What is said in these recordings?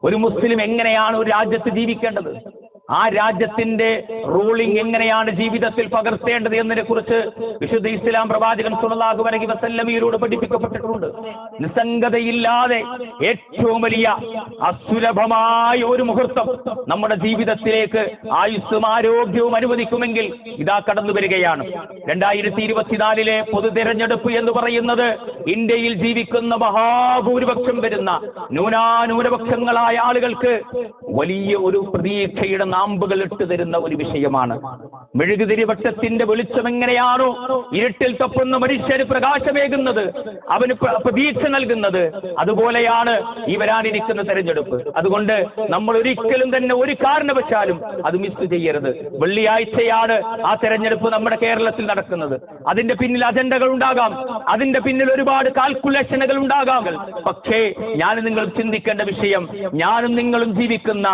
ഒരു മുസ്ലിം എങ്ങനെയാണ് ഒരു രാജ്യത്ത് ജീവിക്കേണ്ടത്, ആ രാജ്യത്തിന്റെ റൂളിംഗ് എങ്ങനെയാണ് ജീവിതത്തിൽ പകർത്തേണ്ടത് എന്നതിനെ കുറിച്ച് വിശുദ്ധ ഇസ്ലാം പ്രവാചകൻ സ്വല്ലല്ലാഹു അലൈഹി വസല്ലമയിലൂടെ പഠിപ്പിക്കപ്പെട്ടിട്ടുണ്ട്. നിസ്സംഗതയില്ലാതെ ഏറ്റവും വലിയ അസുലഭമായ ഒരു മുഹൂർത്തം നമ്മുടെ ജീവിതത്തിലേക്ക് ആയുസ്സും ആരോഗ്യവും അനുവദിക്കുമെങ്കിൽ ഇതാ കടന്നു വരികയാണ്. 2024 പൊതു തെരഞ്ഞെടുപ്പ് എന്ന് പറയുന്നത് ഇന്ത്യയിൽ ജീവിക്കുന്ന മഹാഭൂരിപക്ഷം വരുന്ന ന്യൂനപക്ഷങ്ങളായ ആളുകൾക്ക് വലിയ ഒരു പ്രതീക്ഷയുടെ നാമ്പുകൾ ഇട്ട് തരുന്ന ഒരു വിഷയമാണ്. മെഴുകുതിരി വട്ടത്തിന്റെ വെളിച്ചം എങ്ങനെയാണോ ഇരുട്ടിൽ തപ്പുന്ന മനുഷ്യന് പ്രകാശമേകുന്നത്, അവന് പ്രതീക്ഷ നൽകുന്നത്, അതുപോലെയാണ് ഈ വരാനിരിക്കുന്ന തെരഞ്ഞെടുപ്പ്. അതുകൊണ്ട് നമ്മൾ ഒരിക്കലും തന്നെ ഒരു കാരണവശാലും അത് മിസ് ചെയ്യരുത്. വെള്ളിയാഴ്ചയാണ് ആ തെരഞ്ഞെടുപ്പ് നമ്മുടെ കേരളത്തിൽ നടക്കുന്നത്. അതിന്റെ പിന്നിൽ അജണ്ടകൾ ഉണ്ടാകാം, അതിന്റെ പിന്നിൽ ഒരുപാട് കാൽക്കുലേഷനുകൾ ഉണ്ടാകാം. പക്ഷേ ഞാൻ നിങ്ങൾ ചിന്തിക്കേണ്ട വിഷയം, ഞാനും നിങ്ങളും ജീവിക്കുന്ന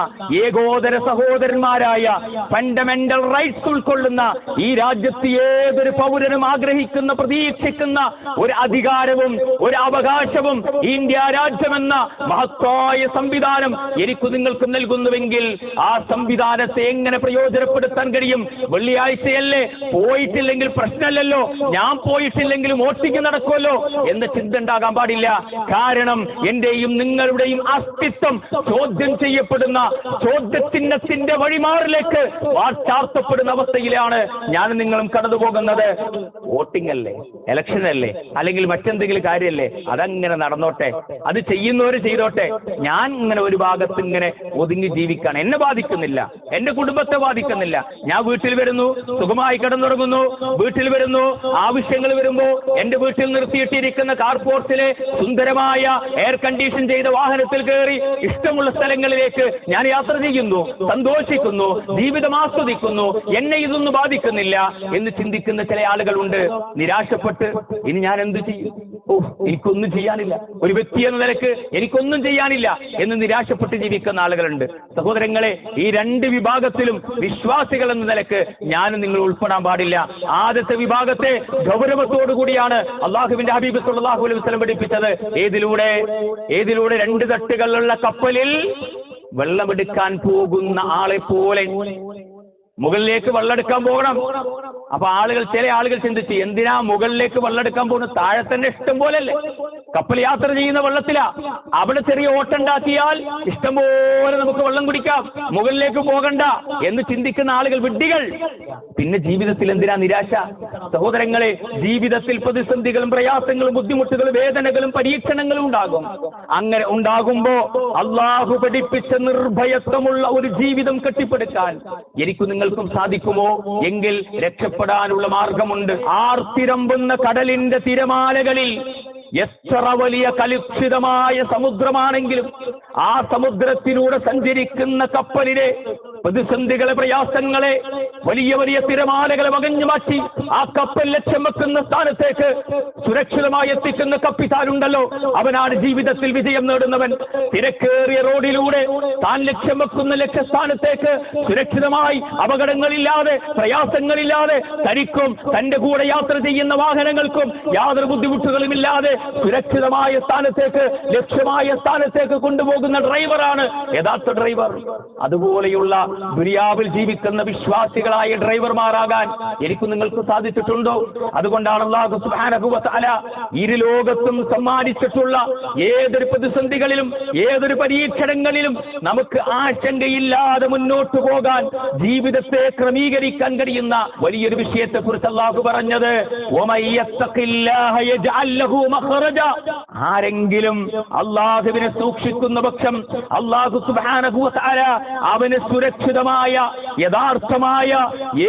ഏകോദര സഹോദരന്മാരായ ഫണ്ടമെന്റൽ റൈറ്റ്സ് ഉൾക്കൊള്ളുന്ന ഈ രാജ്യത്ത് ഏതൊരു പൗരനും ആഗ്രഹിക്കുന്ന പ്രതീക്ഷിക്കുന്ന ഒരു അധികാരവും ഒരു അവകാശവും ഇന്ത്യ രാജ്യമെന്ന മഹത്തായ സംവിധാനം എനിക്ക് നിങ്ങൾക്കും നൽകുന്നുവെങ്കിൽ ആ സംവിധാനത്തെ എങ്ങനെ പ്രയോജനപ്പെടുത്താൻ കഴിയും? വെള്ളിയാഴ്ചയല്ലേ, പോയിട്ടില്ലെങ്കിൽ പ്രശ്നമല്ലല്ലോ, ഞാൻ പോയിട്ടില്ലെങ്കിലും വോട്ടിംഗ് നടക്കുമല്ലോ എന്ന ചിന്ത ഉണ്ടാകാൻ പാടില്ല. കാരണം എന്റെയും നിങ്ങളുടെയും അസ്തിത്വം ചോദ്യം ചെയ്യപ്പെടുന്ന, ചോദ്യചിഹ്നത്തിന്റെ വഴിമാറിലേക്ക് വാർത്താർത്തപ്പെടുന്ന അവസ്ഥയിലാണ് ഞാൻ നിങ്ങളും കടന്നു പോകുന്നത്. വോട്ടിംഗ് അല്ലേ, ഇലക്ഷൻ അല്ലേ, അല്ലെങ്കിൽ മറ്റെന്തെങ്കിലും കാര്യമല്ലേ, അതങ്ങനെ നടന്നോട്ടെ, അത് ചെയ്യുന്നവര് ചെയ്തോട്ടെ. ഞാൻ ഇങ്ങനെ ഒരു ഭാഗത്ത് ഇങ്ങനെ ഒതുങ്ങി ജീവിക്കാണ്, എന്നെ ബാധിക്കുന്നില്ല, എന്റെ കുടുംബത്തെ ബാധിക്കുന്നില്ല. ഞാൻ വീട്ടിൽ വരുന്നു, സുഖമായി കിടന്നുറങ്ങുന്നു, വീട്ടിൽ വരുന്നു, ആവശ്യങ്ങൾ വരുമ്പോ എന്റെ വീട്ടിൽ നിർത്തിയിട്ടിരിക്കുന്ന കാർപോർട്ടിലെ സുന്ദരമായ എയർ കണ്ടീഷൻ ചെയ്ത വാഹനത്തിൽ കയറി ഇഷ്ടമുള്ള സ്ഥലങ്ങളിലേക്ക് ഞാൻ യാത്ര ചെയ്യുന്നു, സന്തോഷിക്കുന്നു, ജീവിതം ആസ്വദിക്കുന്നു. എന്നെ ഇതൊന്നും ബാധിക്കുന്നില്ല എന്ന് ചിന്തിക്കുന്ന ചില ആളുകളുണ്ട്. നിരാശപ്പെട്ട് ഇനി ഞാൻ എന്ത് ചെയ്യും, എനിക്കൊന്നും ചെയ്യാനില്ല, ഒരു വ്യക്തി എന്ന നിലക്ക് എനിക്കൊന്നും ചെയ്യാനില്ല എന്ന് നിരാശപ്പെട്ട് ജീവിക്കുന്ന ആളുകളുണ്ട്. സഹോദരങ്ങളെ, ഈ രണ്ട് വിഭാഗത്തിലും വിശ്വാസികൾ എന്ന നിലക്ക് ഞാനും നിങ്ങൾ ഉൾപ്പെടാൻ പാടില്ല. ആദ്യത്തെ വിഭാഗത്തെ ഗൗരവത്തോടു കൂടിയാണ് അള്ളാഹുവിന്റെ ഹബീബ് സല്ലല്ലാഹു അലൈഹി വസല്ലം പഠിപ്പിച്ചത്. ഏതിലൂടെ രണ്ട് തട്ടുകളുള്ള കപ്പലിൽ വെള്ളമെടുക്കാൻ പോകുന്ന ആളെ പോലെ മുകളിലേക്ക് വെള്ളമെടുക്കാൻ പോകണം. അപ്പൊ ചില ആളുകൾ ചിന്തിച്ച്, എന്തിനാ മുകളിലേക്ക് വെള്ളമെടുക്കാൻ പോകുന്നത്? താഴെ തന്നെ ഇഷ്ടം പോലല്ലേ, കപ്പൽ യാത്ര ചെയ്യുന്ന വെള്ളത്തിലാ, അവിടെ ചെറിയ ഓട്ടുണ്ടാക്കിയാൽ ഇഷ്ടംപോലെ നമുക്ക് വെള്ളം കുടിക്കാം, മുകളിലേക്ക് പോകണ്ട എന്ന് ചിന്തിക്കുന്ന ആളുകൾ വിഡ്ഢികൾ. പിന്നെ ജീവിതത്തിൽ എന്തിനാ നിരാശ? സഹോദരങ്ങളെ, ജീവിതത്തിൽ പ്രതിസന്ധികളും പ്രയാസങ്ങളും ബുദ്ധിമുട്ടുകളും വേദനകളും പരീക്ഷണങ്ങളും ഉണ്ടാകും. അങ്ങനെ ഉണ്ടാകുമ്പോ അള്ളാഹു പഠിപ്പിച്ച നിർഭയത്വമുള്ള ഒരു ജീവിതം കെട്ടിപ്പടുക്കാൻ എനിക്ക് നിങ്ങൾക്കും സാധിക്കുമോ? എങ്കിൽ രക്ഷപ്പെടാനുള്ള മാർഗമുണ്ട്. ആർത്തിരമ്പുന്ന കടലിന്റെ തിരമാലകളിൽ എത്ര വലിയ കലുഷിതമായ സമുദ്രമാണെങ്കിലും ആ സമുദ്രത്തിലൂടെ സഞ്ചരിക്കുന്ന കപ്പലിലെ പ്രതിസന്ധികളെ, പ്രയാസങ്ങളെ, വലിയ വലിയ തിരമാലകളെ വകഞ്ഞു മാറ്റി ആ കപ്പൽ ലക്ഷ്യം വെക്കുന്ന സ്ഥാനത്തേക്ക് സുരക്ഷിതമായി എത്തിക്കുന്ന കപ്പിത്താനുണ്ടല്ലോ, അവനാണ് ജീവിതത്തിൽ വിജയം നേടുന്നവൻ. തിരക്കേറിയ റോഡിലൂടെ താൻ ലക്ഷ്യം വെക്കുന്ന ലക്ഷ്യസ്ഥാനത്തേക്ക് സുരക്ഷിതമായി, അപകടങ്ങളില്ലാതെ, പ്രയാസങ്ങളില്ലാതെ തനിക്കും തന്റെ കൂടെ യാത്ര ചെയ്യുന്ന വാഹനങ്ങൾക്കും യാതൊരു ബുദ്ധിമുട്ടുകളുമില്ലാതെ സുരക്ഷിതമായ സ്ഥാനത്തേക്ക്, ലക്ഷ്യമായ സ്ഥാനത്തേക്ക് കൊണ്ടുപോകുന്ന ഡ്രൈവറാണ് യഥാർത്ഥ ഡ്രൈവർ. അതുപോലെയുള്ള ദുനിയാവിൽ ജീവിക്കുന്ന വിശ്വാസികളായ ഡ്രൈവർമാരാകാൻ എനിക്ക് നിങ്ങൾക്ക് സാധിച്ചിട്ടുണ്ടോ? അതുകൊണ്ടാണ് അല്ലാഹു സുബ്ഹാനഹു വ തആല ഇരു ലോകത്തും സമ്മാനിച്ചിട്ടുള്ള ഏതൊരു പ്രതിസന്ധികളിലും ഏതൊരു പരീക്ഷണങ്ങളിലും നമുക്ക് ആശങ്കയില്ലാതെ മുന്നോട്ട് പോകാൻ, ജീവിതത്തെ ക്രമീകരിക്കാൻ കഴിയുന്ന വലിയൊരു വിഷയത്തെ കുറിച്ച് അല്ലാഹു പറഞ്ഞത്, വമയ്യത്തഖില്ലാഹ യജ്അൽ ലഹു മഖ്റജ. ആരെങ്കിലും അല്ലാഹുവിനെ സൂക്ഷിക്കുന്ന പക്ഷം അല്ലാഹു സുബ്ഹാനഹു വ തആല അവന് സുരക്ഷിതമായ, യഥാർത്ഥമായ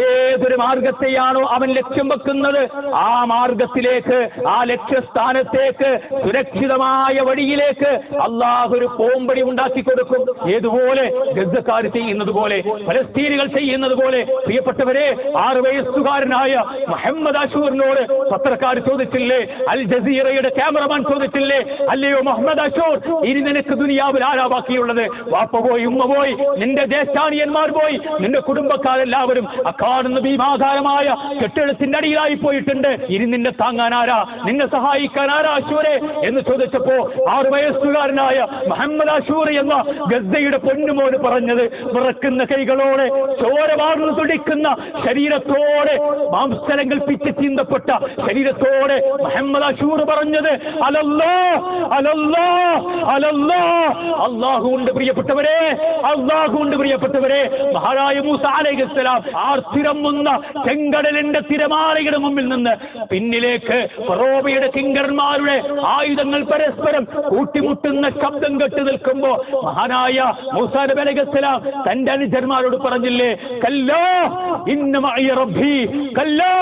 ഏതൊരു മാർഗത്തെയാണോ അവൻ ലക്ഷ്യം വെക്കുന്നത് ആ മാർഗത്തിലേക്ക്, ആ ലക്ഷ്യസ്ഥാനത്തേക്ക്, സുരക്ഷിതമായ വഴിയിലേക്ക് അല്ലാഹു ഒരു പോംവഴി ഉണ്ടാക്കി കൊടുക്കും. ഏതുപോലെ ഗസ്സക്കാർ ചെയ്യുന്നത് പോലെ, ഫലസ്തീനികൾ ചെയ്യുന്നത് പോലെ. പ്രിയപ്പെട്ടവരെ, 6 വയസ്സുകാരനായ മുഹമ്മദ് അഷൂറിനോട് പത്രക്കാർ ചോദിച്ചില്ലേ, അൽ ജസീറയുടെ ക്യാമറമാൻ ചോദിച്ചില്ലേ, അല്ലയോ മുഹമ്മദ് അഷൂർ, ഇനി നിനക്ക് ദുനിയാവിൽ ആരാ ബാക്കിയുള്ളത്? വാപ്പ പോയി, ഉമ്മ പോയി, നിന്റെ ജ്യേഷ്ഠാനിയന്മാർ പോയി, നിന്റെ നിന്റെ കുടുംബക്കാരെല്ലാവരും അക്കാണുന്ന ഭീമാകാരമായ കെട്ടിടത്തിന്റെ അടിയിലായി പോയിട്ടുണ്ട്. ഇനി നിന്നെ താങ്ങാനാരാ, നിന്നെ സഹായിക്കാൻ ആരാ അശൂരെ എന്ന് ചോദിച്ചപ്പോ 6 വയസ്സുകാരനായ മുഹമ്മദ് അശൂർ എന്ന ഗസ്സയുടെ പൊന്നുമോന് പറഞ്ഞത്, വിറക്കുന്ന കൈകളോടെ, ചോര വാർന്നു തുടിക്കുന്ന ശരീരത്തോടെ, മാംസലങ്ങൾ പിച്ച് ചീന്തപ്പെട്ട ശരീരത്തോടെ മുഹമ്മദ് അശൂർ പറഞ്ഞത്, അലല്ലാ അലല്ലാ അലല്ലാ, അല്ലാഹുവിന്റെ പ്രിയപ്പെട്ടവരെ, അല്ലാഹുവിന്റെ പ്രിയപ്പെട്ടവരെ. മഹാനായ മൂസ അലൈഹിസ്സലാം ആർത്തിരമ്മുന്ന ചെങ്കടലിന്റെ തിരമാലയുടെ മുമ്പിൽ നിന്ന് പിന്നിലേക്ക് ഫറോവയുടെ കിങ്കരന്മാരുടെ ആയുധങ്ങൾ പരസ്പരം കൂട്ടിമുട്ടുന്ന ശബ്ദം കേട്ട് നിൽക്കുമ്പോ മഹാനായ മൂസാ നബി അലൈഹിസ്സലാം തന്റെ അനുചരന്മാരോട് പറഞ്ഞില്ലേ, കല്ലാ ഇന്ന മഅയ റബ്ബി, കല്ലാ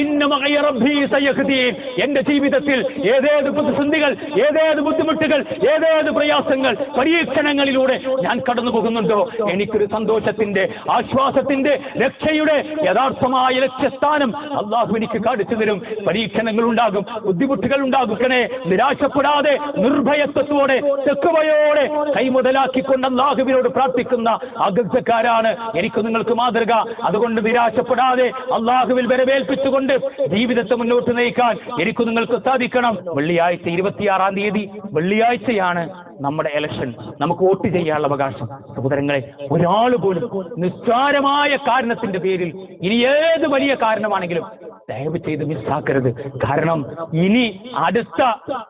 ഇന്ന മഅയ റബ്ബി സയഹ്ദീൻ. എന്റെ ജീവിതത്തിൽ ഏതേത് പ്രതിസന്ധികൾ, ഏതേത് ബുദ്ധിമുട്ടുകൾ, ഏതേത് പ്രയാസങ്ങൾ, പരീക്ഷണങ്ങളിലൂടെ ഞാൻ കടന്നു പോകുന്നുണ്ടോ, എനിക്കൊരു സന്തോഷത്തിന്റെ, ആശ്വാസത്തിന്റെ, രക്ഷയുടെ യഥാർത്ഥമായ ലക്ഷ്യസ്ഥാനം അള്ളാഹു എനിക്ക് കാണിച്ചു തരും. പരീക്ഷണങ്ങൾ ഉണ്ടാകും, ബുദ്ധിമുട്ടുകൾ ഉണ്ടാകുകണേ. നിരാശപ്പെടാതെ നിർഭയത്വത്തോടെ തെക്കുവയോടെ കൈമുതലാക്കിക്കൊണ്ട് അള്ളാഹുവിനോട് പ്രാർത്ഥിക്കുന്ന അഗസ്യക്കാരാണ് എനിക്ക് നിങ്ങൾക്ക് മാതൃക. അതുകൊണ്ട് നിരാശപ്പെടാതെ അള്ളാഹുവിൽ വരവേൽപ്പിച്ചുകൊണ്ട് ജീവിതത്തെ മുന്നോട്ട് നയിക്കാൻ എനിക്ക് നിങ്ങൾക്ക് സാധിക്കണം. വെള്ളിയാഴ്ച 26-ാം തീയതി വെള്ളിയാഴ്ചയാണ് നമ്മുടെ ഇലക്ഷൻ. നമുക്ക് വോട്ട് ചെയ്യാനുള്ള അവകാശം. സഹോദരങ്ങളെ, ഒരാൾ പോലും നിസ്സാരമായ കാരണത്തിന്റെ പേരിൽ, ഇനി ഏത് വലിയ കാരണമാണെങ്കിലും ദയവ് ചെയ്ത് മിസ്സാക്കരുത്. കാരണം ഇനി അടുത്ത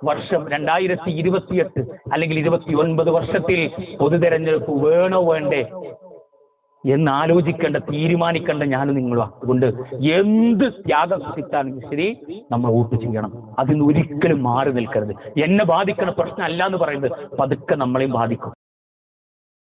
വർഷം 2028 അല്ലെങ്കിൽ 29 വർഷത്തിൽ പൊതുതെരഞ്ഞെടുപ്പ് വേണോ വേണ്ടേ എന്ന് ആലോചിക്കേണ്ട, തീരുമാനിക്കേണ്ട ഞാനും നിങ്ങളും. അതുകൊണ്ട് എന്ത് ത്യാഗം സൃഷ്ടിച്ചാലും ശരി നമ്മൾ വോട്ട് ചെയ്യണം. അതിന് ഒരിക്കലും മാറി നിൽക്കരുത്. എന്നെ ബാധിക്കുന്ന പ്രശ്നം അല്ല എന്ന് പറയുന്നത് പതുക്കെ നമ്മളെയും ബാധിക്കും.